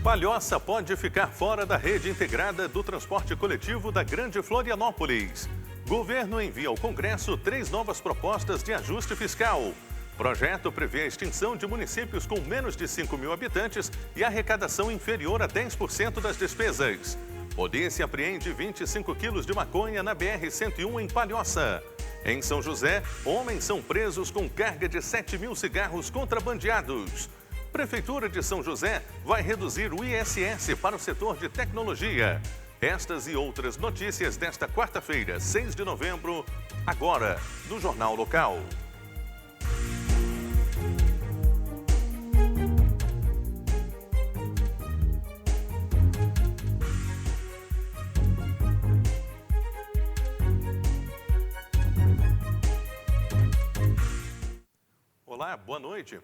Palhoça pode ficar fora da rede integrada do transporte coletivo da Grande Florianópolis. Governo envia ao Congresso 3 novas propostas de ajuste fiscal. Projeto prevê a extinção de municípios com menos de 5 mil habitantes e arrecadação inferior a 10% das despesas. Polícia apreende 25 quilos de maconha na BR-101 em Palhoça. Em São José, homens são presos com carga de 7 mil cigarros contrabandeados. Prefeitura de São José vai reduzir o ISS para o setor de tecnologia. Estas e outras notícias desta quarta-feira, 6 de novembro, agora, no Jornal Local. Olá, boa noite.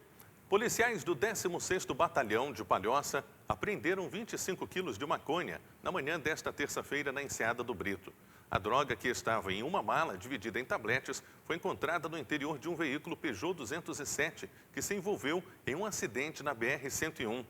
Policiais do 16º Batalhão de Palhoça apreenderam 25 quilos de maconha na manhã desta terça-feira na Enseada do Brito. A droga, que estava em uma mala dividida em tabletes, foi encontrada no interior de um veículo Peugeot 207, que se envolveu em um acidente na BR-101.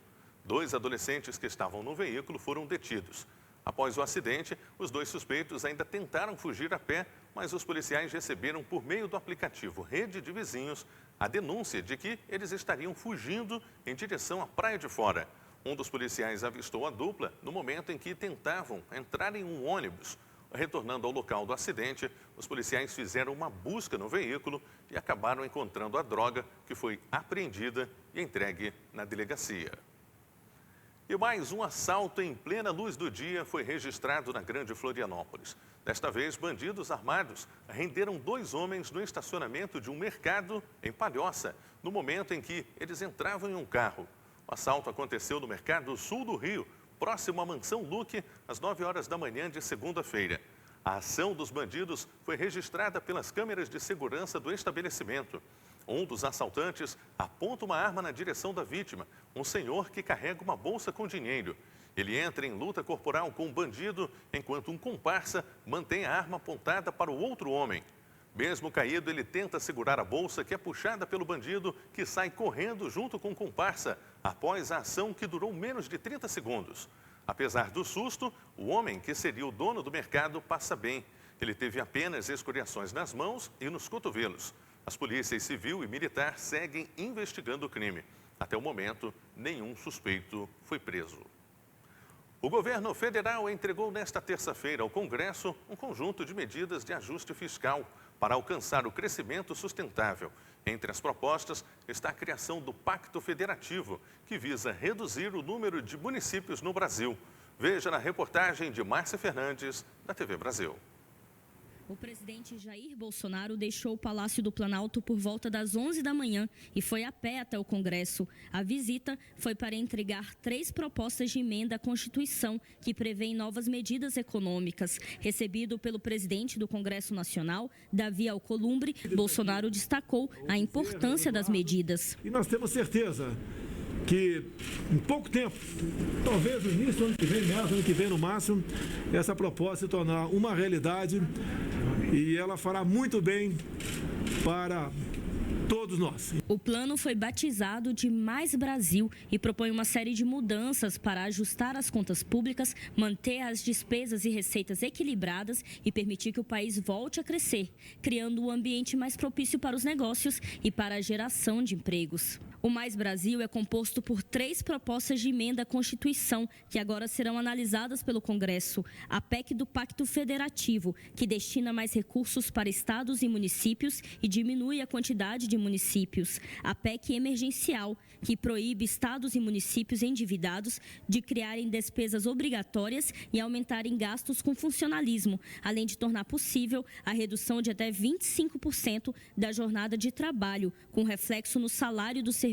2 adolescentes que estavam no veículo foram detidos. Após o acidente, os 2 suspeitos ainda tentaram fugir a pé, mas os policiais receberam por meio do aplicativo Rede de Vizinhos a denúncia de que eles estariam fugindo em direção à Praia de Fora. Um dos policiais avistou a dupla no momento em que tentavam entrar em um ônibus. Retornando ao local do acidente, os policiais fizeram uma busca no veículo e acabaram encontrando a droga, que foi apreendida e entregue na delegacia. E mais um assalto em plena luz do dia foi registrado na Grande Florianópolis. Desta vez, bandidos armados renderam 2 homens no estacionamento de um mercado em Palhoça, no momento em que eles entravam em um carro. O assalto aconteceu no Mercado Sul do Rio, próximo à Mansão Luque, às 9 horas da manhã de segunda-feira. A ação dos bandidos foi registrada pelas câmeras de segurança do estabelecimento. Um dos assaltantes aponta uma arma na direção da vítima, um senhor que carrega uma bolsa com dinheiro. Ele entra em luta corporal com um bandido, enquanto um comparsa mantém a arma apontada para o outro homem. Mesmo caído, ele tenta segurar a bolsa, que é puxada pelo bandido, que sai correndo junto com o comparsa, após a ação que durou menos de 30 segundos. Apesar do susto, o homem, que seria o dono do mercado, passa bem. Ele teve apenas escoriações nas mãos e nos cotovelos. As polícias civil e militar seguem investigando o crime. Até o momento, nenhum suspeito foi preso. O governo federal entregou nesta terça-feira ao Congresso um conjunto de medidas de ajuste fiscal para alcançar o crescimento sustentável. Entre as propostas está a criação do Pacto Federativo, que visa reduzir o número de municípios no Brasil. Veja na reportagem de Márcia Fernandes, da TV Brasil. O presidente Jair Bolsonaro deixou o Palácio do Planalto por volta das 11 da manhã e foi a pé até o Congresso. A visita foi para entregar 3 propostas de emenda à Constituição que prevêem novas medidas econômicas. Recebido pelo presidente do Congresso Nacional, Davi Alcolumbre, Bolsonaro destacou a importância das medidas. E nós temos certeza que em pouco tempo, talvez no início do ano que vem, meados do ano que vem no máximo, essa proposta se tornar uma realidade e ela fará muito bem para todos nós. O plano foi batizado de Mais Brasil e propõe uma série de mudanças para ajustar as contas públicas, manter as despesas e receitas equilibradas e permitir que o país volte a crescer, criando um ambiente mais propício para os negócios e para a geração de empregos. O Mais Brasil é composto por 3 propostas de emenda à Constituição, que agora serão analisadas pelo Congresso. A PEC do Pacto Federativo, que destina mais recursos para estados e municípios e diminui a quantidade de municípios. A PEC emergencial, que proíbe estados e municípios endividados de criarem despesas obrigatórias e aumentarem gastos com funcionalismo, além de tornar possível a redução de até 25% da jornada de trabalho, com reflexo no salário dos servidores.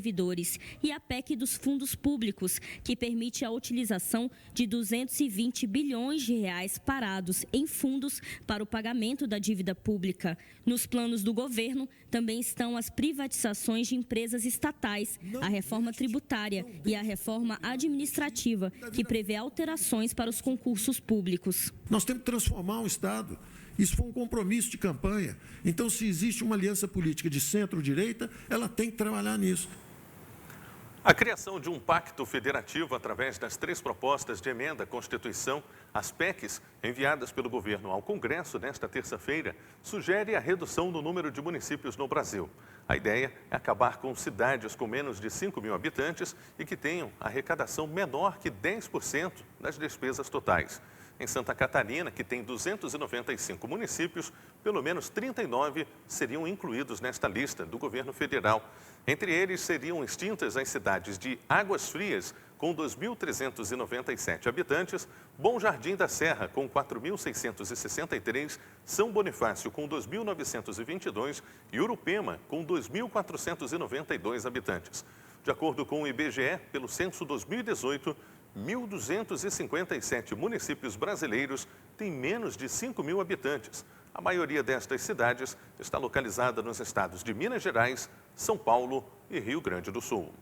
E a PEC dos fundos públicos, que permite a utilização de 220 bilhões de reais parados em fundos para o pagamento da dívida pública. Nos planos do governo também estão as privatizações de empresas estatais, a reforma tributária e a reforma administrativa, que prevê alterações para os concursos públicos. Nós temos que transformar o Estado. Isso foi um compromisso de campanha. Então, se existe uma aliança política de centro-direita, ela tem que trabalhar nisso. A criação de um pacto federativo através das 3 propostas de emenda à Constituição, as PECs, enviadas pelo governo ao Congresso nesta terça-feira, sugere a redução do número de municípios no Brasil. A ideia é acabar com cidades com menos de 5 mil habitantes e que tenham arrecadação menor que 10% das despesas totais. Em Santa Catarina, que tem 295 municípios, pelo menos 39 seriam incluídos nesta lista do governo federal. Entre eles, seriam extintas as cidades de Águas Frias, com 2.397 habitantes, Bom Jardim da Serra, com 4.663, São Bonifácio, com 2.922 e Urupema, com 2.492 habitantes. De acordo com o IBGE, pelo censo 2018, 1.257 municípios brasileiros têm menos de 5 mil habitantes. A maioria destas cidades está localizada nos estados de Minas Gerais, São Paulo e Rio Grande do Sul.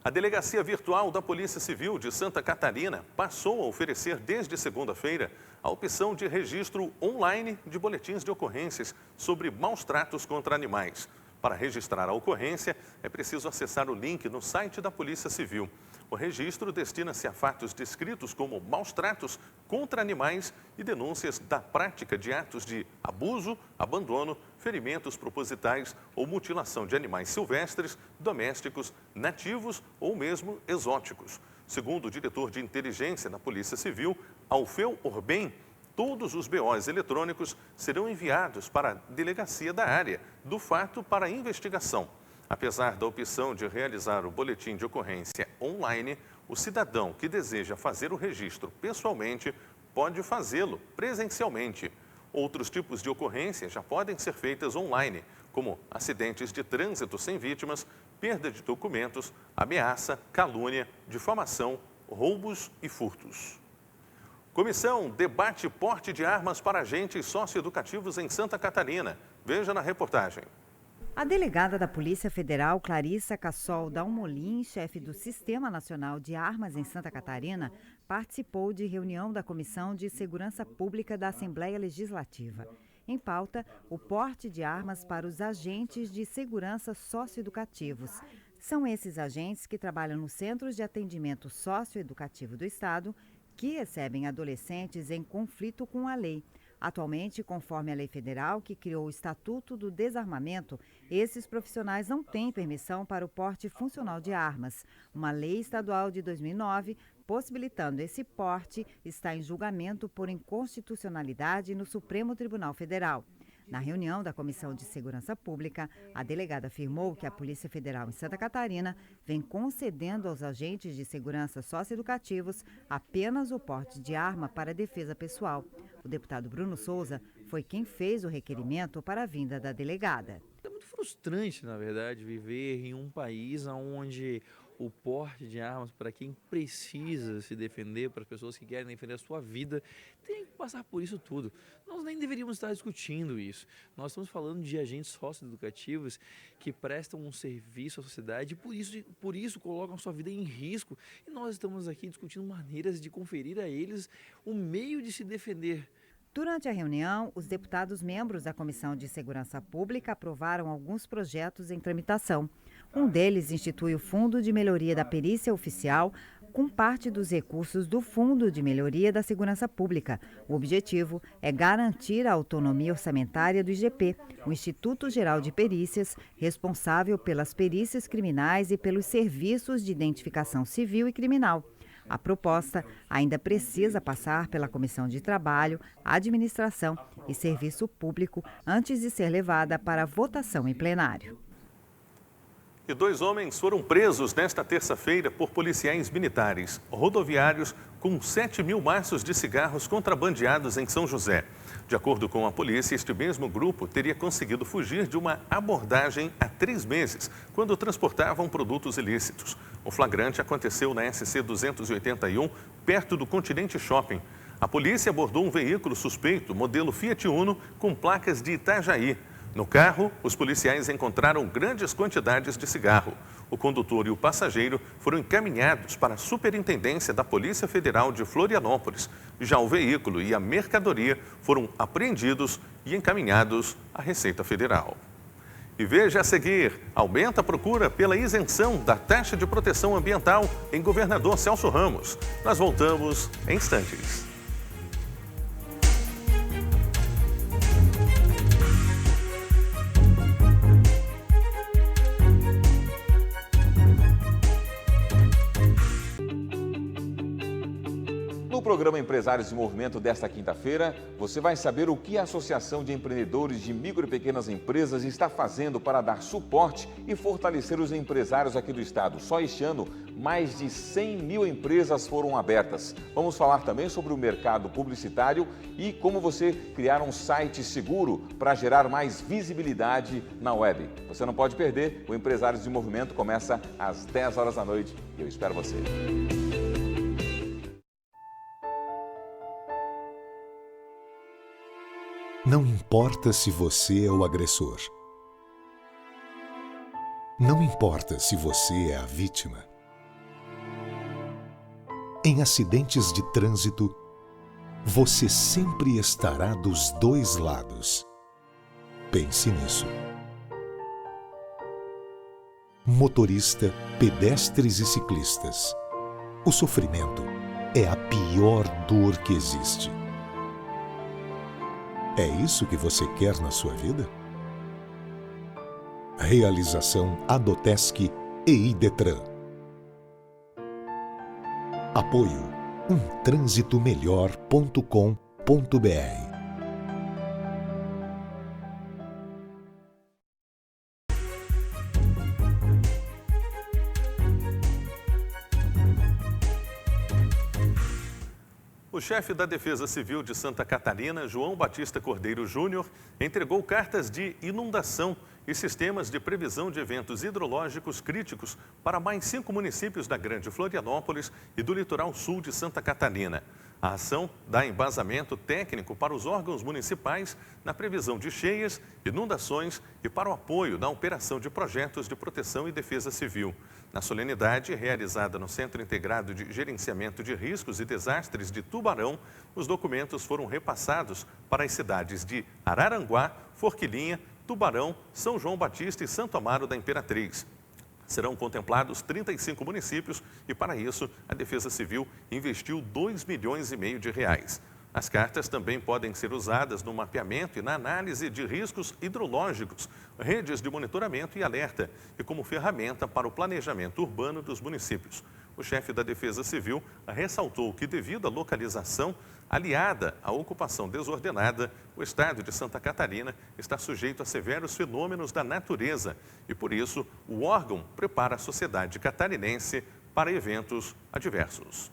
A Delegacia Virtual da Polícia Civil de Santa Catarina passou a oferecer desde segunda-feira a opção de registro online de boletins de ocorrências sobre maus-tratos contra animais. Para registrar a ocorrência, é preciso acessar o link no site da Polícia Civil. O registro destina-se a fatos descritos como maus-tratos contra animais e denúncias da prática de atos de abuso, abandono, ferimentos propositais ou mutilação de animais silvestres, domésticos, nativos ou mesmo exóticos. Segundo o diretor de inteligência da Polícia Civil, Alfeu Orbem, todos os BOs eletrônicos serão enviados para a delegacia da área do fato para investigação. Apesar da opção de realizar o boletim de ocorrência online, o cidadão que deseja fazer o registro pessoalmente pode fazê-lo presencialmente. Outros tipos de ocorrência já podem ser feitas online, como acidentes de trânsito sem vítimas, perda de documentos, ameaça, calúnia, difamação, roubos e furtos. Comissão debate porte de armas para agentes socioeducativos em Santa Catarina. Veja na reportagem. A delegada da Polícia Federal, Clarissa Cassol Dalmolin, chefe do Sistema Nacional de Armas em Santa Catarina, participou de reunião da Comissão de Segurança Pública da Assembleia Legislativa. Em pauta, o porte de armas para os agentes de segurança socioeducativos. São esses agentes que trabalham nos Centros de Atendimento Socioeducativo do Estado, que recebem adolescentes em conflito com a lei. Atualmente, conforme a lei federal que criou o Estatuto do Desarmamento, esses profissionais não têm permissão para o porte funcional de armas. Uma lei estadual de 2009, possibilitando esse porte, está em julgamento por inconstitucionalidade no Supremo Tribunal Federal. Na reunião da Comissão de Segurança Pública, a delegada afirmou que a Polícia Federal em Santa Catarina vem concedendo aos agentes de segurança socioeducativos apenas o porte de arma para defesa pessoal. O deputado Bruno Souza foi quem fez o requerimento para a vinda da delegada. É muito frustrante, na verdade, viver em um país onde o porte de armas para quem precisa se defender, para as pessoas que querem defender a sua vida, tem que passar por isso tudo. Nós nem deveríamos estar discutindo isso. Nós estamos falando de agentes socioeducativos que prestam um serviço à sociedade e por isso colocam a sua vida em risco. E nós estamos aqui discutindo maneiras de conferir a eles o meio de se defender. Durante a reunião, os deputados membros da Comissão de Segurança Pública aprovaram alguns projetos em tramitação. Um deles institui o Fundo de Melhoria da Perícia Oficial, com parte dos recursos do Fundo de Melhoria da Segurança Pública. O objetivo é garantir a autonomia orçamentária do IGP, o Instituto Geral de Perícias, responsável pelas perícias criminais e pelos serviços de identificação civil e criminal. A proposta ainda precisa passar pela Comissão de Trabalho, Administração e Serviço Público antes de ser levada para votação em plenário. E 2 homens foram presos nesta terça-feira por policiais militares rodoviários com 7 mil maços de cigarros contrabandeados em São José. De acordo com a polícia, este mesmo grupo teria conseguido fugir de uma abordagem há 3 meses, quando transportavam produtos ilícitos. O flagrante aconteceu na SC 281, perto do Continente Shopping. A polícia abordou um veículo suspeito, modelo Fiat Uno, com placas de Itajaí. No carro, os policiais encontraram grandes quantidades de cigarro. O condutor e o passageiro foram encaminhados para a Superintendência da Polícia Federal de Florianópolis. Já o veículo e a mercadoria foram apreendidos e encaminhados à Receita Federal. E veja a seguir, aumenta a procura pela isenção da taxa de proteção ambiental em Governador Celso Ramos. Nós voltamos em instantes. No programa Empresários em Movimento desta quinta-feira, você vai saber o que a Associação de Empreendedores de Micro e Pequenas Empresas está fazendo para dar suporte e fortalecer os empresários aqui do estado. Só este ano, mais de 100 mil empresas foram abertas. Vamos falar também sobre o mercado publicitário e como você criar um site seguro para gerar mais visibilidade na web. Você não pode perder, o Empresários em Movimento começa às 10 horas da noite e eu espero você. Não importa se você é o agressor. Não importa se você é a vítima. Em acidentes de trânsito, você sempre estará dos dois lados. Pense nisso. Motorista, pedestres e ciclistas. O sofrimento é a pior dor que existe. É isso que você quer na sua vida? Realização Adotesc e Idetran. Apoio umtrânsitomelhor.com.br. O chefe da Defesa Civil de Santa Catarina, João Batista Cordeiro Júnior, entregou cartas de inundação e sistemas de previsão de eventos hidrológicos críticos para mais 5 municípios da Grande Florianópolis e do litoral sul de Santa Catarina. A ação dá embasamento técnico para os órgãos municipais na previsão de cheias, inundações e para o apoio na operação de projetos de proteção e defesa civil. Na solenidade, realizada no Centro Integrado de Gerenciamento de Riscos e Desastres de Tubarão, os documentos foram repassados para as cidades de Araranguá, Forquilinha, Tubarão, São João Batista e Santo Amaro da Imperatriz. Serão contemplados 35 municípios e, para isso, a Defesa Civil investiu R$2,5 milhões de reais. As cartas também podem ser usadas no mapeamento e na análise de riscos hidrológicos, redes de monitoramento e alerta e como ferramenta para o planejamento urbano dos municípios. O chefe da Defesa Civil ressaltou que, devido à localização aliada à ocupação desordenada, o estado de Santa Catarina está sujeito a severos fenômenos da natureza e, por isso, o órgão prepara a sociedade catarinense para eventos adversos.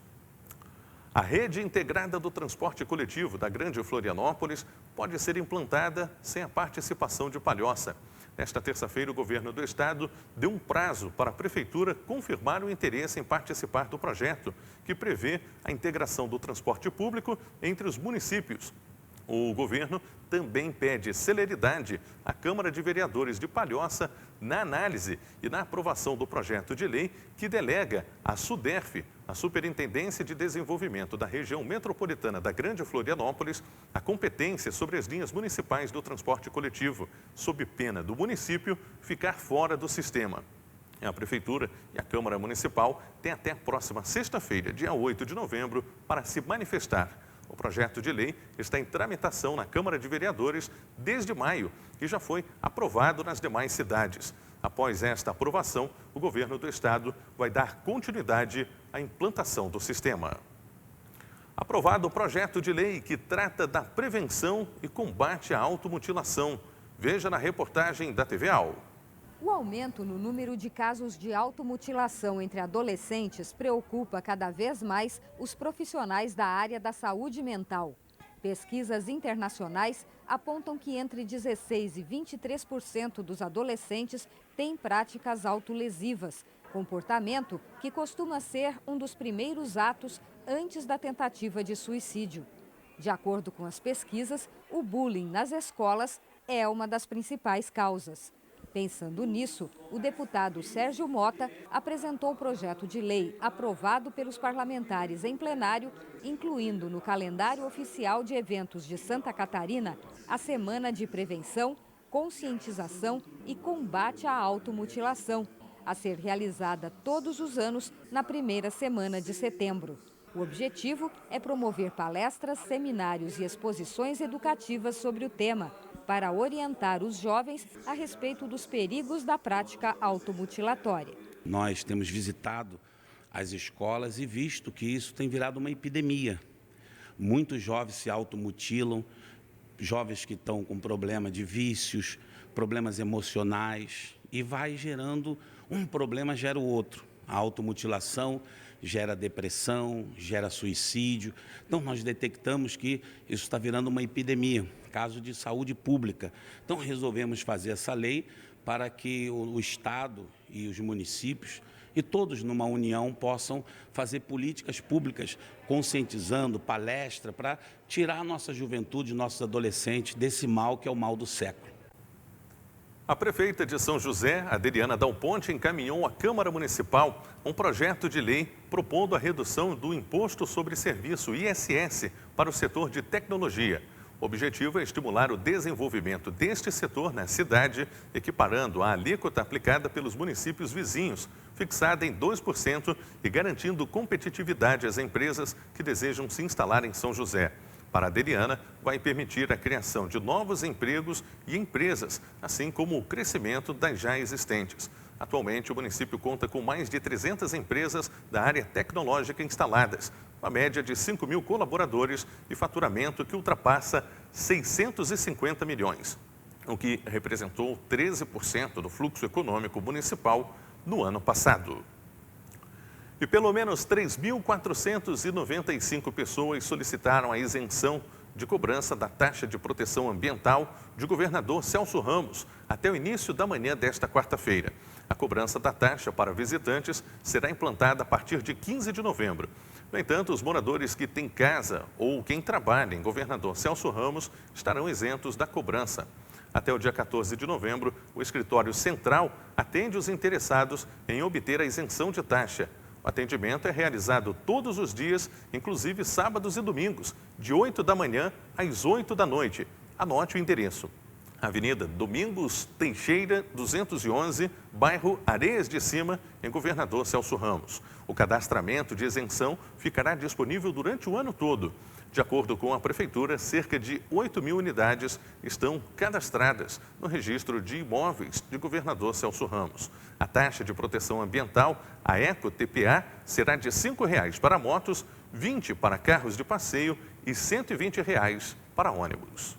A rede integrada do transporte coletivo da Grande Florianópolis pode ser implantada sem a participação de Palhoça. Nesta terça-feira, o governo do estado deu um prazo para a prefeitura confirmar o interesse em participar do projeto, que prevê a integração do transporte público entre os municípios. O governo também pede celeridade à Câmara de Vereadores de Palhoça na análise e na aprovação do projeto de lei que delega à SUDERF, a Superintendência de Desenvolvimento da Região Metropolitana da Grande Florianópolis, a competência sobre as linhas municipais do transporte coletivo, sob pena do município ficar fora do sistema. A Prefeitura e a Câmara Municipal têm até a próxima sexta-feira, dia 8 de novembro, para se manifestar. O projeto de lei está em tramitação na Câmara de Vereadores desde maio e já foi aprovado nas demais cidades. Após esta aprovação, o governo do estado vai dar continuidade à implantação do sistema. Aprovado o projeto de lei que trata da prevenção e combate à automutilação. Veja na reportagem da TV AL. O aumento no número de casos de automutilação entre adolescentes preocupa cada vez mais os profissionais da área da saúde mental. Pesquisas internacionais apontam que entre 16% e 23% dos adolescentes têm práticas autolesivas, comportamento que costuma ser um dos primeiros atos antes da tentativa de suicídio. De acordo com as pesquisas, o bullying nas escolas é uma das principais causas. Pensando nisso, o deputado Sérgio Mota apresentou o projeto de lei aprovado pelos parlamentares em plenário, incluindo no calendário oficial de eventos de Santa Catarina a Semana de Prevenção, Conscientização e combate à automutilação, a ser realizada todos os anos na primeira semana de setembro. O objetivo é promover palestras, seminários e exposições educativas sobre o tema, para orientar os jovens a respeito dos perigos da prática automutilatória. Nós temos visitado as escolas e visto que isso tem virado uma epidemia. Muitos jovens se automutilam, jovens que estão com problema de vícios, problemas emocionais, e vai gerando um problema, gera o outro. A automutilação gera depressão, gera suicídio. Então, nós detectamos que isso está virando uma epidemia, caso de saúde pública. Então, resolvemos fazer essa lei para que o Estado e os municípios e todos numa união possam fazer políticas públicas, conscientizando, palestra, para tirar a nossa juventude, nossos adolescentes desse mal que é o mal do século. A prefeita de São José, Adriana Dal Ponte, encaminhou à Câmara Municipal um projeto de lei propondo a redução do Imposto sobre Serviço, ISS, para o setor de tecnologia. O objetivo é estimular o desenvolvimento deste setor na cidade, equiparando a alíquota aplicada pelos municípios vizinhos, fixada em 2% e garantindo competitividade às empresas que desejam se instalar em São José. Para a Adriana, vai permitir a criação de novos empregos e empresas, assim como o crescimento das já existentes. Atualmente, o município conta com mais de 300 empresas da área tecnológica instaladas, uma média de 5 mil colaboradores e faturamento que ultrapassa 650 milhões, o que representou 13% do fluxo econômico municipal no ano passado. E pelo menos 3.495 pessoas solicitaram a isenção de cobrança da taxa de proteção ambiental de governador Celso Ramos até o início da manhã desta quarta-feira. A cobrança da taxa para visitantes será implantada a partir de 15 de novembro. No entanto, os moradores que têm casa ou quem trabalha em governador Celso Ramos estarão isentos da cobrança. Até o dia 14 de novembro, o escritório central atende os interessados em obter a isenção de taxa. O atendimento é realizado todos os dias, inclusive sábados e domingos, de 8 da manhã às 8 da noite. Anote o endereço: Avenida Domingos Teixeira, 211, bairro Areias de Cima, em Governador Celso Ramos. O cadastramento de isenção ficará disponível durante o ano todo. De acordo com a Prefeitura, cerca de 8 mil unidades estão cadastradas no registro de imóveis de Governador Celso Ramos. A taxa de proteção ambiental, a Eco-TPA, será de R$ 5,00 para motos, R$ 20,00 para carros de passeio e R$ 120,00 para ônibus.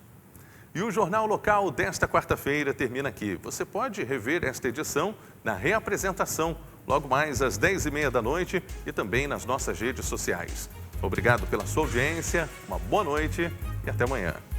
E o Jornal Local desta quarta-feira termina aqui. Você pode rever esta edição na reapresentação, logo mais às 10h30 da noite e também nas nossas redes sociais. Obrigado pela sua audiência, uma boa noite e até amanhã.